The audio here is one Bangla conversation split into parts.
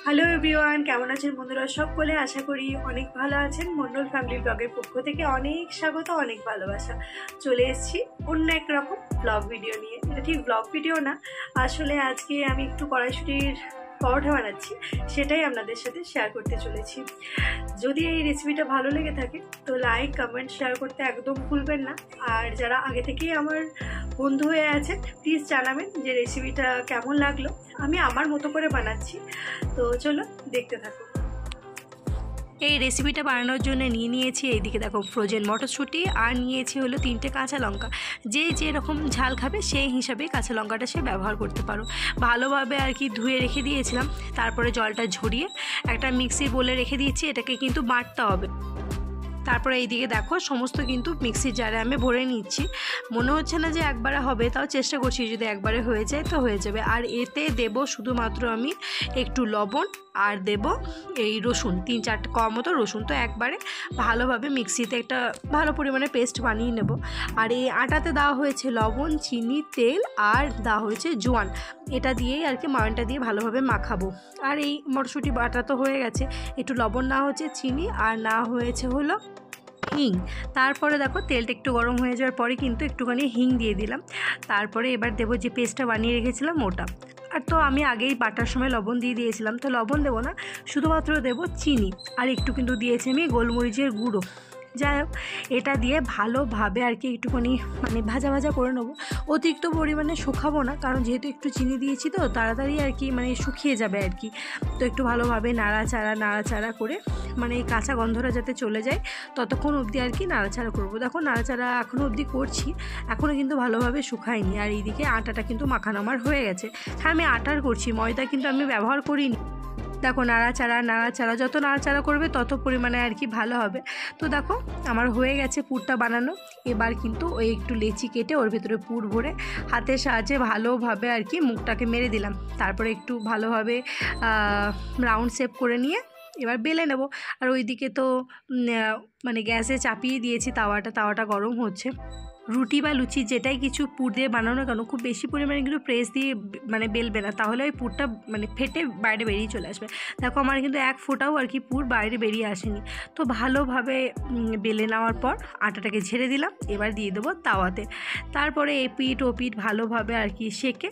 হ্যালো এভরিওয়ান, কেমন আছেন বন্ধুরা? সকলে আশা করি অনেক ভালো আছেন। মন্ডল ফ্যামিলি ব্লগের পক্ষ থেকে অনেক স্বাগত, অনেক ভালোবাসা। চলে এসেছি অন্য এক রকম ব্লগ ভিডিও নিয়ে। এটা ঠিক ব্লগ ভিডিও না, আসলে আজকে আমি একটু কড়াইশুঁটির পরোটা বানাচ্ছি, সেটাই আপনাদের সাথে শেয়ার করতে চলেছি। যদি এই রেসিপিটা ভালো লেগে থাকে তো লাইক, কমেন্ট, শেয়ার করতে একদম ভুলবেন না। আর যারা আগে থেকেই আমার বন্ধু হয়ে আছেন প্লিজ জানাবেন যে রেসিপিটা কেমন লাগলো। আমি আমার মতো করে বানাচ্ছি, তো চলো দেখতে থাকো। এই রেসিপিটা বানানোর জন্য নিয়েছি এইদিকে দেখো ফ্রোজেন মটরশুঁটি, আর নিয়েছি হলো 3টে কাঁচা লঙ্কা। যে যেরকম ঝাল খাবে সেই হিসাবে কাঁচা লঙ্কাটা সে ব্যবহার করতে পারো। ভালোভাবে আর কি ধুয়ে রেখে দিয়েছিলাম, তারপরে জলটা ঝরিয়ে একটা মিক্সি বলে রেখে দিয়েছি। এটাকে কিন্তু বাটতে হবে। তারপরে এইদিকে দেখো সমস্ত কিন্তু মিক্সির জারে আমি ভরে নিচ্ছি। মনে হচ্ছে না যে একবারে হবে, তাও চেষ্টা করছি যদি একবারে হয়ে যায় তো হয়ে যাবে। আর এতে দেব শুধুমাত্র আমি একটু লবণ, আর দেব এই রসুন, 3-4 কম মতো রসুন। তো একবারে ভালোভাবে মিক্সিতে একটা ভালো পরিমাণে পেস্ট বানিয়ে নেব। আর এই আটাতে দেওয়া হয়েছে লবণ, চিনি, তেল, আর দেওয়া হয়েছে জোয়ান। এটা দিয়েই আর কি ময়নটা দিয়ে ভালোভাবে মাখাবো। আর এই মটরশুঁটি বাটা তো হয়ে গেছে, একটু লবণ না হচ্ছে চিনি, আর না হয়েছে হলো হিং। তারপরে দেখো তেলটা একটু গরম হয়ে যাওয়ার পরে কিন্তু একটুখানি হিং দিয়ে দিলাম। তারপরে এবার দেবো যে পেস্টটা বানিয়ে রেখেছিলাম ওটা। আর তো আমি আগেই বাটার সময় লবণ দিয়ে দিয়েছিলাম, তো লবণ দেবো না, শুধুমাত্র দেবো চিনি। আর একটু কিন্তু দিয়েছি আমি গোলমরিচের গুঁড়ো। যাই হোক, এটা দিয়ে ভালোভাবে আর কি একটুখানি মানে ভাজা ভাজা করে নেবো। অতিরিক্ত পরিমাণে শুকাবো না, কারণ যেহেতু একটু চিনি দিয়েছি তো তাড়াতাড়ি আর কি মানে শুকিয়ে যাবে আর কি। তো একটু ভালোভাবে নাড়াচাড়া করে মানে এই কাঁচা গন্ধটা যাতে চলে যায় ততক্ষণ অবধি আর কি নাড়াচাড়া করবো। দেখো নাড়াচাড়া এখনও অবধি করছি, এখনও কিন্তু ভালোভাবে শুকায়নি। আর এইদিকে আটাটা কিন্তু মাখানো আমার হয়ে গেছে। হ্যাঁ, আমি আটার করছি, ময়দা কিন্তু আমি ব্যবহার করিনি। দেখো নাড়াচাড়া যত নাড়াচাড়া করবে তত পরিমাণে আর কি ভালো হবে। তো দেখো আমার হয়ে গেছে পুরটা বানানো। এবার কিন্তু ওই একটু লেচি কেটে ওর ভিতরে পুর ভরে হাতের সাহায্যে ভালোভাবে আর কি মুখটাকে মেরে দিলাম। তারপরে একটু ভালোভাবে রাউন্ড শেপ করে নিয়ে এবার বেলে নেব। আর ওইদিকে তো মানে গ্যাসে চাপিয়ে দিয়েছি তাওয়াটা গরম হচ্ছে। রুটি বা লুচি যেটাই কিছু পুর দিয়ে বানানো কেন খুব বেশি পরিমাণে কিন্তু প্রেস দিয়ে মানে বেলবে না, তাহলে ওই পুরটা মানে ফেটে বাইরে বেরিয়ে চলে আসবে। দেখো আমার কিন্তু এক ফোঁটাও আর কি পুর বাইরে বেরিয়ে আসেনি। তো ভালোভাবে বেলে নেওয়ার পর আটাটাকে ঝেড়ে দিলাম। এবার দিয়ে দেবো তাওয়াতে। তারপরে এপিঠ ওপিঠ ভালোভাবে আর কি সেকে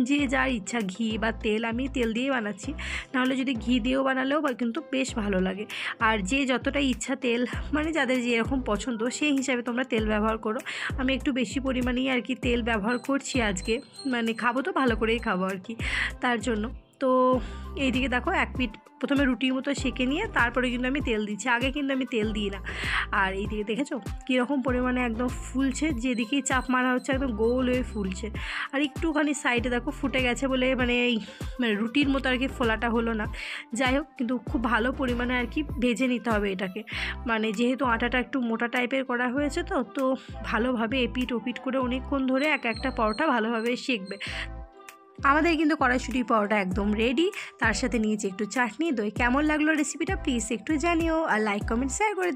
যে যার ইচ্ছা ঘি বা তেল, আমি তেল দিয়েই বানাচ্ছি, নাহলে যদি ঘি দিয়েও বানালেও কিন্তু বেশ ভালো লাগে। আর যে যতটা ইচ্ছা তেল মানে যাদের যেরকম পছন্দ সেই হিসাবে তোমরা তেল ব্যবহার করো। আমি একটু বেশি পরিমাণেই আর কি তেল ব্যবহার করছি আজকে, মানে খাবো তো ভালো করেই খাবো আর কি, তার জন্য। তো এইদিকে দেখো এক পিঠ প্রথমে রুটির মতো সেঁকে নিয়ে তারপরে কিন্তু আমি তেল দিচ্ছি, আগে কিন্তু আমি তেল দিই না। আর এইদিকে দেখেছো কীরকম পরিমাণে একদম ফুলছে, যেদিকেই চাপ মারা হচ্ছে একদম গোল হয়ে ফুলছে। আর একটুখানি সাইডে দেখো ফুটে গেছে বলে মানে এই মানে রুটির মতো আর কি ফোলাটা হলো না। যাই হোক, কিন্তু খুব ভালো পরিমাণে আর কি ভেজে নিতে হবে এটাকে, মানে যেহেতু আটাটা একটু মোটা টাইপের করা হয়েছে তো ভালোভাবে এপিঠ ওপিঠ করে অনেকক্ষণ ধরে একটা পরোটা ভালোভাবে সেঁকবে। আমাদের কিন্তু কড়াইশুঁটির পরোটা একদম রেডি। তার সাথে নিয়েছি একটু চাটনি, দই। কেমন লাগলো রেসিপিটা প্লিজ একটু জানিও, আর লাইক কমেন্ট শেয়ার করে